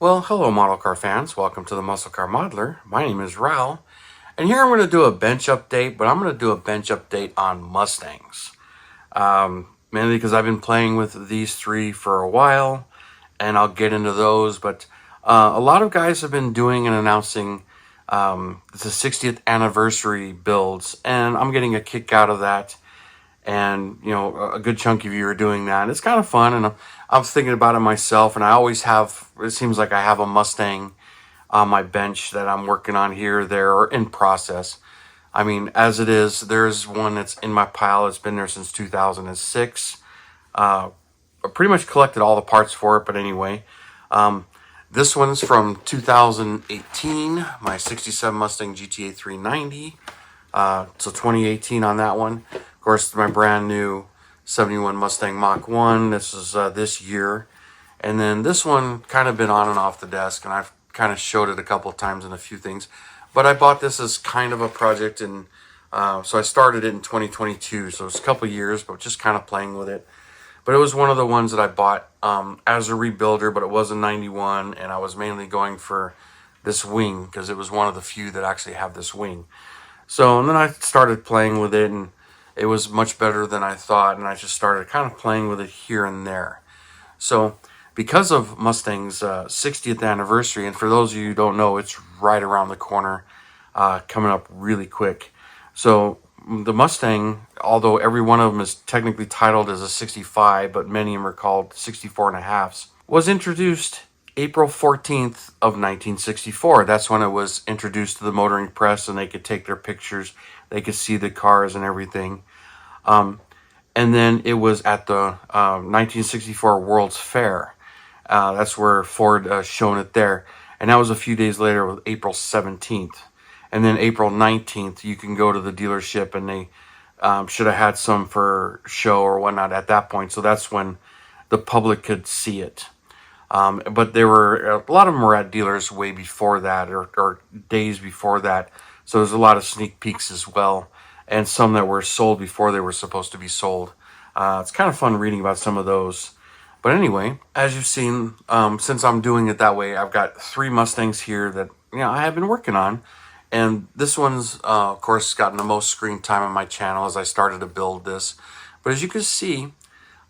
Well, hello model car fans. Welcome to the Muscle Car Modeler. My name is Revell, and here I'm going to do a bench update, but I'm going to do a bench update on Mustangs. Mainly because I've been playing with these three for a while, and I'll get into those, but a lot of guys have been doing and announcing the 60th anniversary builds, and I'm getting a kick out of that. And a good chunk of you are doing that. It's kind of fun, and I'm thinking about it myself. And I always have. It seems like I have a Mustang on my bench that I'm working on here, there, or in process. I mean, as it is, there's one that's in my pile. It's been there since 2006. I pretty much collected all the parts for it, but anyway, this one's from 2018. My '67 Mustang GTA 390. So 2018 on that one. Of course, my brand new 71 Mustang Mach 1. This is this year. And then this one kind of been on and off the desk, and I've kind of showed it a couple of times in a few things. But I bought this as kind of a project, and so I started it in 2022. So it's a couple of years, but just kind of playing with it. But it was one of the ones that I bought as a rebuilder, but it was a 91, and I was mainly going for this wing because it was one of the few that actually have this wing. So, and then I started playing with it, and it was much better than I thought, and I just started kind of playing with it here and there. So, because of Mustang's 60th anniversary, and for those of you who don't know, it's right around the corner, coming up really quick. So, the Mustang, although every one of them is technically titled as a 65, but many of them are called 64 and a halves, was introduced April 14th of 1964. That's when it was introduced to the motoring press, and they could take their pictures. They could see the cars and everything. And then it was at the 1964 World's Fair. That's where Ford shown it there. And that was a few days later with April 17th. And then April 19th, you can go to the dealership, and they should have had some for show or whatnot at that point. So that's when the public could see it. But there were a lot of them were at dealers way before that, or days before that. So there's a lot of sneak peeks as well, and some that were sold before they were supposed to be sold. It's kind of fun reading about some of those. But anyway, as you've seen, since I'm doing it that way, I've got three Mustangs here that I have been working on, and this one's of course gotten the most screen time on my channel as I started to build this. But as you can see,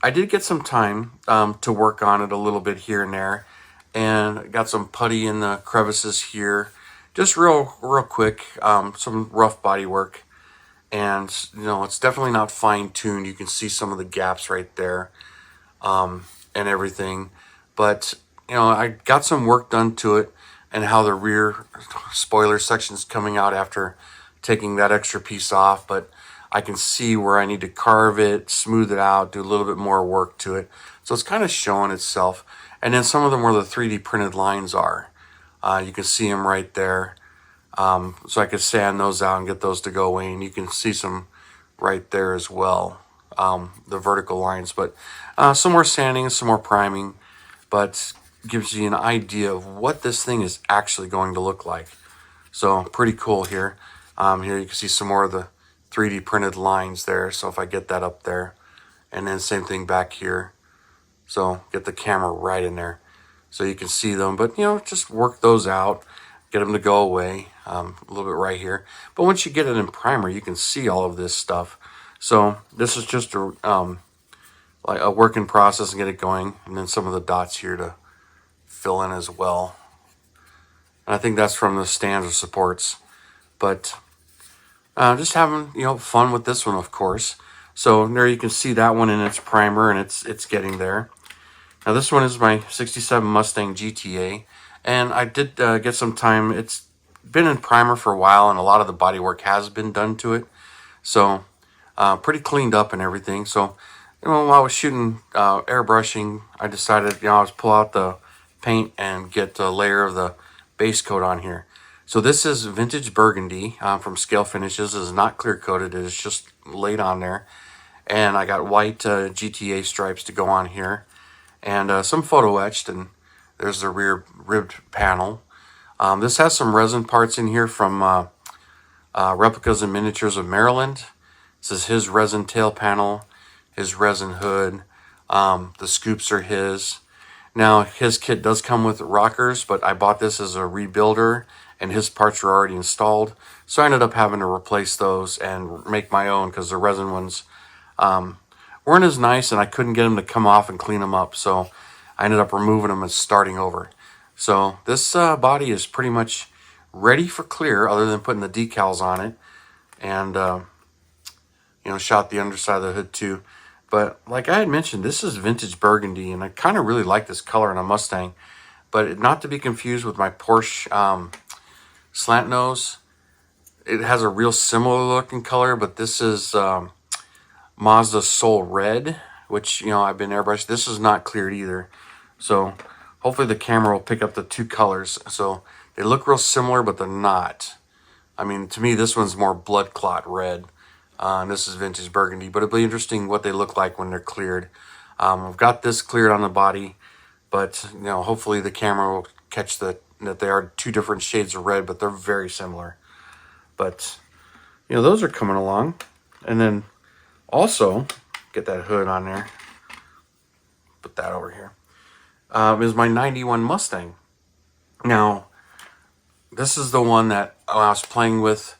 I did get some time to work on it a little bit here and there, and got some putty in the crevices here, just real quick, some rough body work, and it's definitely not fine-tuned. You can see some of the gaps right there, and everything, but I got some work done to it, and how the rear spoiler section's coming out after taking that extra piece off, but I can see where I need to carve it, smooth it out, do a little bit more work to it. So it's kind of showing itself. And then some of them where the 3D printed lines are. You can see them right there. So I could sand those out and get those to go away. And you can see some right there as well, the vertical lines. But some more sanding, some more priming. But gives you an idea of what this thing is actually going to look like. So pretty cool here. Here you can see some more of the 3D printed lines there. So if I get that up there, and then same thing back here. So get the camera right in there so you can see them. But just work those out, get them to go away, a little bit right here. But once you get it in primer, you can see all of this stuff. So this is just like a working process and get it going. And then some of the dots here to fill in as well. And I think that's from the stands or supports. But just having fun with this one, of course. So there you can see that one in its primer, and it's getting there. Now this one is my 67 Mustang GTA, and I did get some time. It's been in primer for a while, and a lot of the body work has been done to it. So pretty cleaned up and everything. So while I was shooting airbrushing, I decided I was pull out the paint and get a layer of the base coat on here. So this is vintage burgundy from Scale Finishes. It is not clear coated. It is just laid on there. And I got white GTA stripes to go on here. And some photo etched. And there's the rear ribbed panel. This has some resin parts in here from Replicas and Miniatures of Maryland. This is his resin tail panel, his resin hood. The scoops are his. Now, his kit does come with rockers, but I bought this as a rebuilder, and his parts were already installed. So I ended up having to replace those and make my own because the resin ones weren't as nice, and I couldn't get them to come off and clean them up. So I ended up removing them and starting over. So this body is pretty much ready for clear, other than putting the decals on it, and shot the underside of the hood too. But like I had mentioned, this is vintage burgundy, and I kind of really like this color in a Mustang, but not to be confused with my Porsche slant nose. It has a real similar looking color, but this is Mazda Soul Red, which, I've been airbrushed. This is not cleared either. So hopefully the camera will pick up the two colors. So they look real similar, but they're not. I mean, to me, this one's more blood clot red. And this is vintage burgundy, but it'll be interesting what they look like when they're cleared. I've got this cleared on the body, but hopefully the camera will catch that they are two different shades of red, but they're very similar. But those are coming along. And then also get that hood on there. Put that over here. Is my 91 Mustang. Now, this is the one that I was playing with.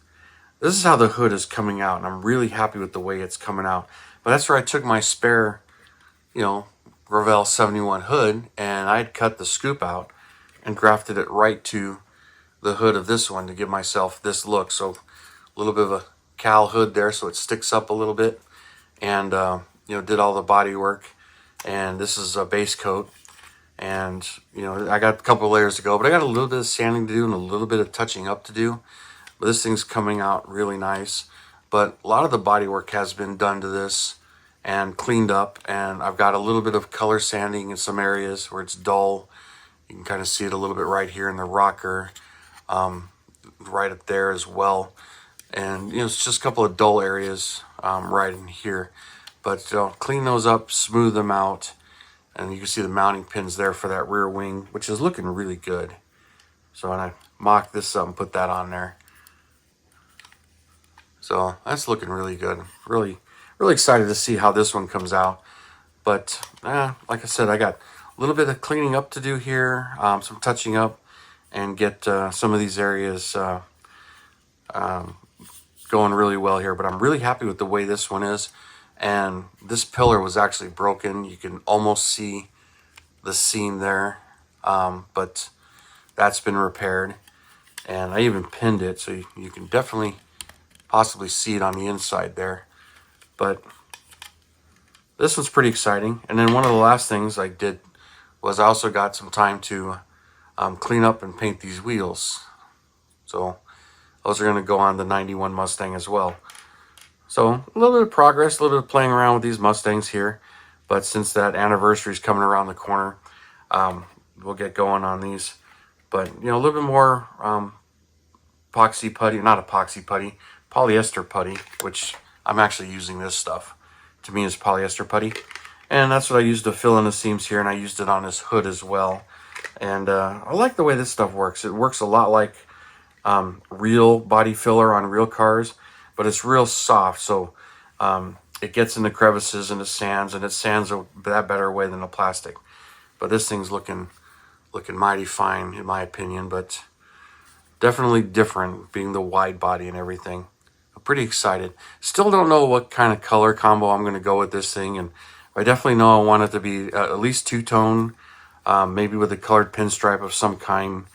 This is how the hood is coming out, and I'm really happy with the way it's coming out. But that's where I took my spare, Revell 71 hood, and I'd cut the scoop out and grafted it right to the hood of this one to give myself this look. So a little bit of a cowl hood there so it sticks up a little bit, and did all the body work. And this is a base coat, and I got a couple layers to go, but I got a little bit of sanding to do and a little bit of touching up to do. But this thing's coming out really nice. But a lot of the body work has been done to this and cleaned up, and I've got a little bit of color sanding in some areas where it's dull. You can kind of see it a little bit right here in the rocker, right up there as well. And it's just a couple of dull areas right in here. But clean those up, smooth them out, and you can see the mounting pins there for that rear wing, which is looking really good. So when I mock this up and put that on there. So that's looking really good. Really, really excited to see how this one comes out. But like I said, I got a little bit of cleaning up to do here, some touching up, and get some of these areas going really well here. But I'm really happy with the way this one is. And this pillar was actually broken. You can almost see the seam there, but that's been repaired. And I even pinned it, so you can definitely possibly see it on the inside there. But this one's pretty exciting. And then one of the last things I did was I also got some time to clean up and paint these wheels. So those are going to go on the 91 Mustang as well. So a little bit of progress, a little bit of playing around with these Mustangs here. But since that anniversary is coming around the corner, we'll get going on these. But, a little bit more epoxy putty, not epoxy putty, polyester putty, which I'm actually using this stuff. To me, is polyester putty. And that's what I used to fill in the seams here, and I used it on this hood as well. And I like the way this stuff works. It works a lot like real body filler on real cars, but it's real soft, so it gets in the crevices and the sands, and it sands that better way than the plastic. But this thing's looking mighty fine in my opinion, but definitely different being the wide body and everything. I'm pretty excited. Still don't know what kind of color combo I'm going to go with this thing, and I definitely know I want it to be at least two-tone, maybe with a colored pinstripe of some kind,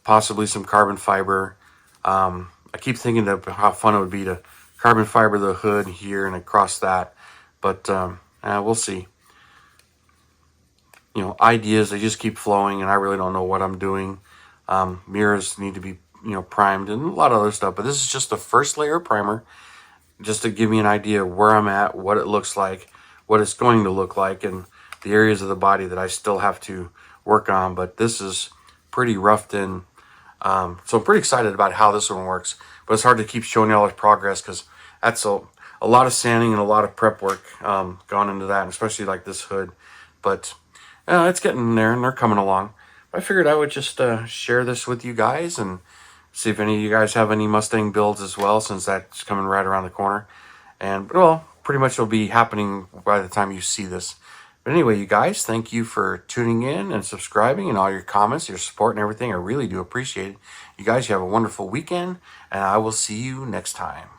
possibly some carbon fiber. I keep thinking of how fun it would be to carbon fiber the hood here and across that, but we'll see. Ideas, they just keep flowing, and I really don't know what I'm doing. Mirrors need to be, primed, and a lot of other stuff, but this is just the first layer of primer, just to give me an idea of where I'm at, what it looks like, what it's going to look like, and the areas of the body that I still have to work on. But this is pretty roughed in. So I'm pretty excited about how this one works, but it's hard to keep showing you all the progress because that's a lot of sanding and a lot of prep work gone into that, and especially like this hood. But it's getting there, and they're coming along. I figured I would just share this with you guys and see if any of you guys have any Mustang builds as well, since that's coming right around the corner. And well, pretty much it'll be happening by the time you see this. But anyway, you guys, thank you for tuning in and subscribing and all your comments, your support and everything. I really do appreciate it. You guys, you have a wonderful weekend, and I will see you next time.